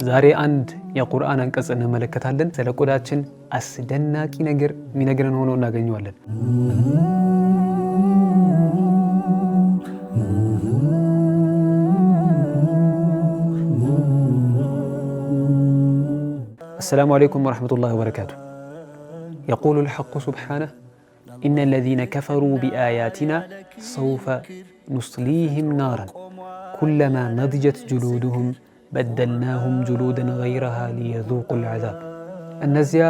ዛሬ አንድ የቁርአን አንቀጽ እንመለከታለን። ስለ ቆዳችን አስደናቂ ነገር የሚነግረን ሆኖ እናገኘዋለን። السلام عليكم ورحمة الله وبركاته. يقول الحق سبحانه إن الذين كفروا بآياتنا سوف نصليهم نارا كلما نضجت جلودهم بدلناهم جلودا غيرها ليذوقوا العذاب. النزيا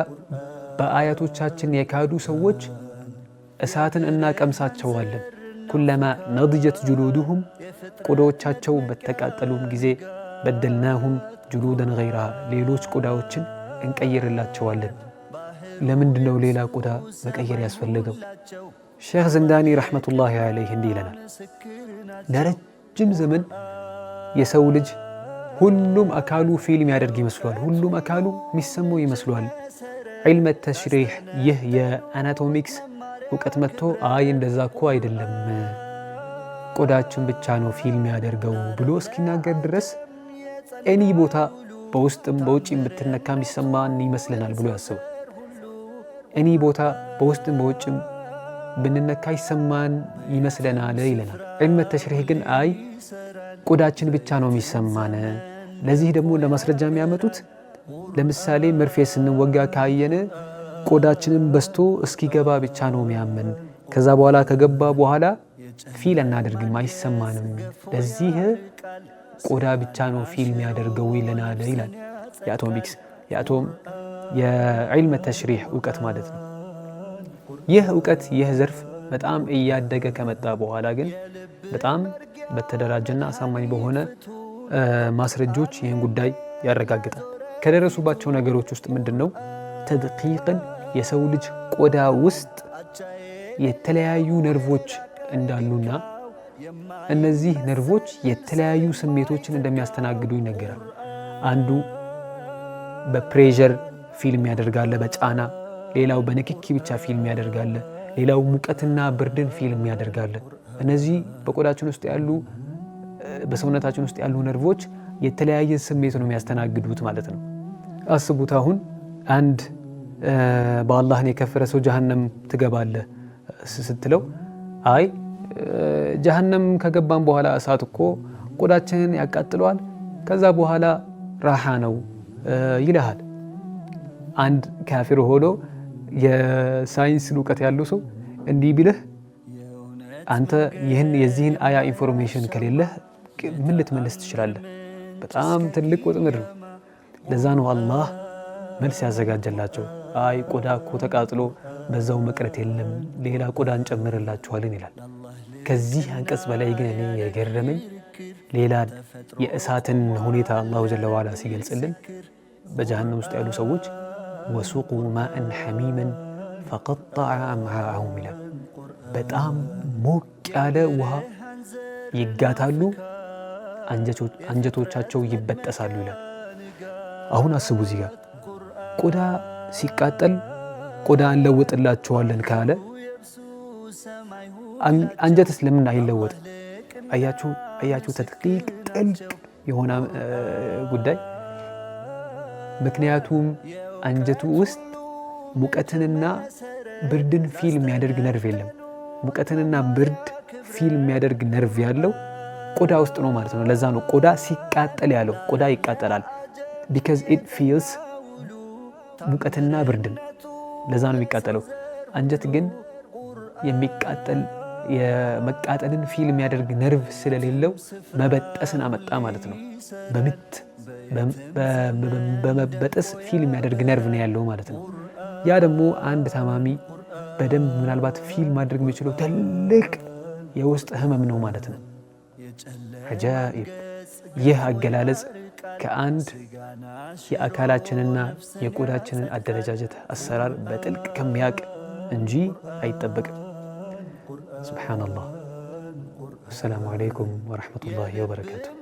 بآياتوቻችን የካዱ ሰዎች እሳትን እናቀምሳቸዋለን። ኩለማ ነضጀት ጁሉዱሁም ቆዳዎቻቸው በተቃጠሉም ጊዜ በደልናሁም ጁሉደን ገይረሃ ሌሎች ቆዳዎችን እንቀይርላቸዋለን። ለምንድነው ሌላ ቆዳ መቀየር ያስፈልገው? ሼኽ ዘንዳኒ ረሕመቱላሂ ዐለይሂ እንዲህ ይለናል። ለረጅም ዘመን የሰው ልጅ ሁሉም አካሉ ፊልም ያደርግ ይመስሏል። ሁሉም አካሉ የሚሰማው ይመስሏል። ዒልመ ተሽሪሕ ይህ የአናቶሚክስ እውቀት መጥቶ አይ እንደዛ እኮ አይደለም ቆዳችን ብቻ ነው ፊልም ያደርገው ብሎ እስኪናገር ድረስ ኤኒ ቦታ በውስጥም በውጭም ብትነካ የሚሰማን ይመስለናል ብሎ ያስቡ። ኤኒ ቦታ በውስጥም በውጭም ብንነካ ይሰማን ይመስለናል ይለናል። ዒልመ ተሽሪሕ ግን አይ ቆዳችን ብቻ ነው የሚሰማን። ለዚህ ደግሞ ለማስረጃ የሚያመጡት ለምሳሌ መርፌ ስንወጋ ካየን ቆዳችንን በስቶ እስኪገባ ብቻ ነው የሚያመን። ከዛ በኋላ ከገባ በኋላ ፊል እናደርግም አይሰማንም። ለዚህ ቆዳ ብቻ ነው ፊልም ያደርገው ይለናል ይላል። የአቶሚክስ የዒልመ ተሽሪሕ እውቀት ማለት ነው። ይህ እውቀት ይህ ዘርፍ በጣም እያደገ ከመጣ በኋላ ግን በጣም በተደራጀና አሳማኝ በሆነ ማስረጃዎች ይህን ጉዳይ ያረጋግጣል። ከደረሱባቸው ነገሮች ውስጥ ምንድነው? ተድቂቅን የሰው ልጅ ቆዳ ውስጥ የተለያዩ ነርቮች እንዳሉና እነዚህ ነርቮች የተለያዩ ስሜቶችን እንደሚያስተናግዱ ይነገራል። አንዱ በፕሬዠር ፊልም ያደርጋል፣ በጫና ሌላው በንክኪ ብቻ ፊልም ያደርጋል፣ ሌላው ሙቀትና ብርድን ፊልም ያደርጋል። እነዚህ በቆዳችን ውስጥ ያሉ በሰውነታችን ውስጥ ያሉ ነርቮች የተለያየ ስሜት ነው የሚያስተናግዱት ማለት ነው። አስቡት አሁን አንድ በአላህን የከፈረ ሰው ጀሃነም ትገባለህ ስትለው አይ ጀሃነም ከገባን በኋላ እሳት እኮ ቆዳችንን ያቃጥለዋል ከዛ በኋላ ራሓ ነው ይልሃል። አንድ ካፊር ሆኖ የሳይንስ እውቀት ያለው ሰው እንዲህ ቢልህ አንተ የዚህን አያ ኢንፎርሜሽን ከሌለህ ምን ልትመልስ ትችላለህ? በጣም ትልቅ ወጥመድ ነው። ለዛ ነው አላህ መልስ ያዘጋጀላቸው። አይ ቆዳ እኮ ተቃጥሎ በዛው መቅረት የለም ሌላ ቆዳ እንጨምርላችኋለን ይላል። ከዚህ አንቀጽ በላይ ግን እኔ የገረመኝ ሌላ የእሳትን ሁኔታ አላሁ ጀለ ወዐላ ሲገልጽልን በጀሃነም ውስጥ ያሉ ሰዎች ወሱቁ ማእን ሐሚመን ፈቀጠዐ አምዓአሁም ይላል። በጣም ሞቅ ያለ ውሃ ይጋታሉ፣ አንጀቶቻቸው ይበጠሳሉ ይላል። አሁን አስቡ እዚህ ጋር ቆዳ ሲቃጠል ቆዳ እንለውጥላቸዋለን ካለ አንጀትስ ለምን አይለወጥም? አያችሁ ተድቂቅ ጥልቅ የሆነ ጉዳይ። ምክንያቱም አንጀቱ ውስጥ ሙቀትንና ብርድን ፊል የሚያደርግ ነርቭ የለም። ሙቀትንና ብርድ ፊል የሚያደርግ ነርቭ ያለው ቆዳ ውስጥ ነው ማለት ነው። ለዛ ነው ቆዳ ሲቃጠል ያለው። ቆዳ ይቃጠላል because it feels ሙቀትና ብርድን፣ ለዛ ነው የሚቃጠለው። አንጀት ግን የሚቃጠል የመቃጠልን ፊል የሚያደርግ ነርቭ ስለሌለው መበጠስን አመጣ ማለት ነው። በመበጠስ ፊል የሚያደርግ ነርቭ ነው ያለው ማለት ነው። ያ ደግሞ አንድ ታማሚ በደንብ ምናልባት ፊል ማድረግ የሚችለው ትልቅ የውስጥ ህመም ነው ማለት ነው። አጃኢብ! ይህ አገላለጽ ከአንድ የአካላችንና የቆዳችንን አደረጃጀት አሰራር በጥልቅ ከሚያውቅ እንጂ አይጠበቅም። ሱብሓነላህ። አሰላሙ አለይኩም ወረሕመቱላሂ ወበረካቱሁ።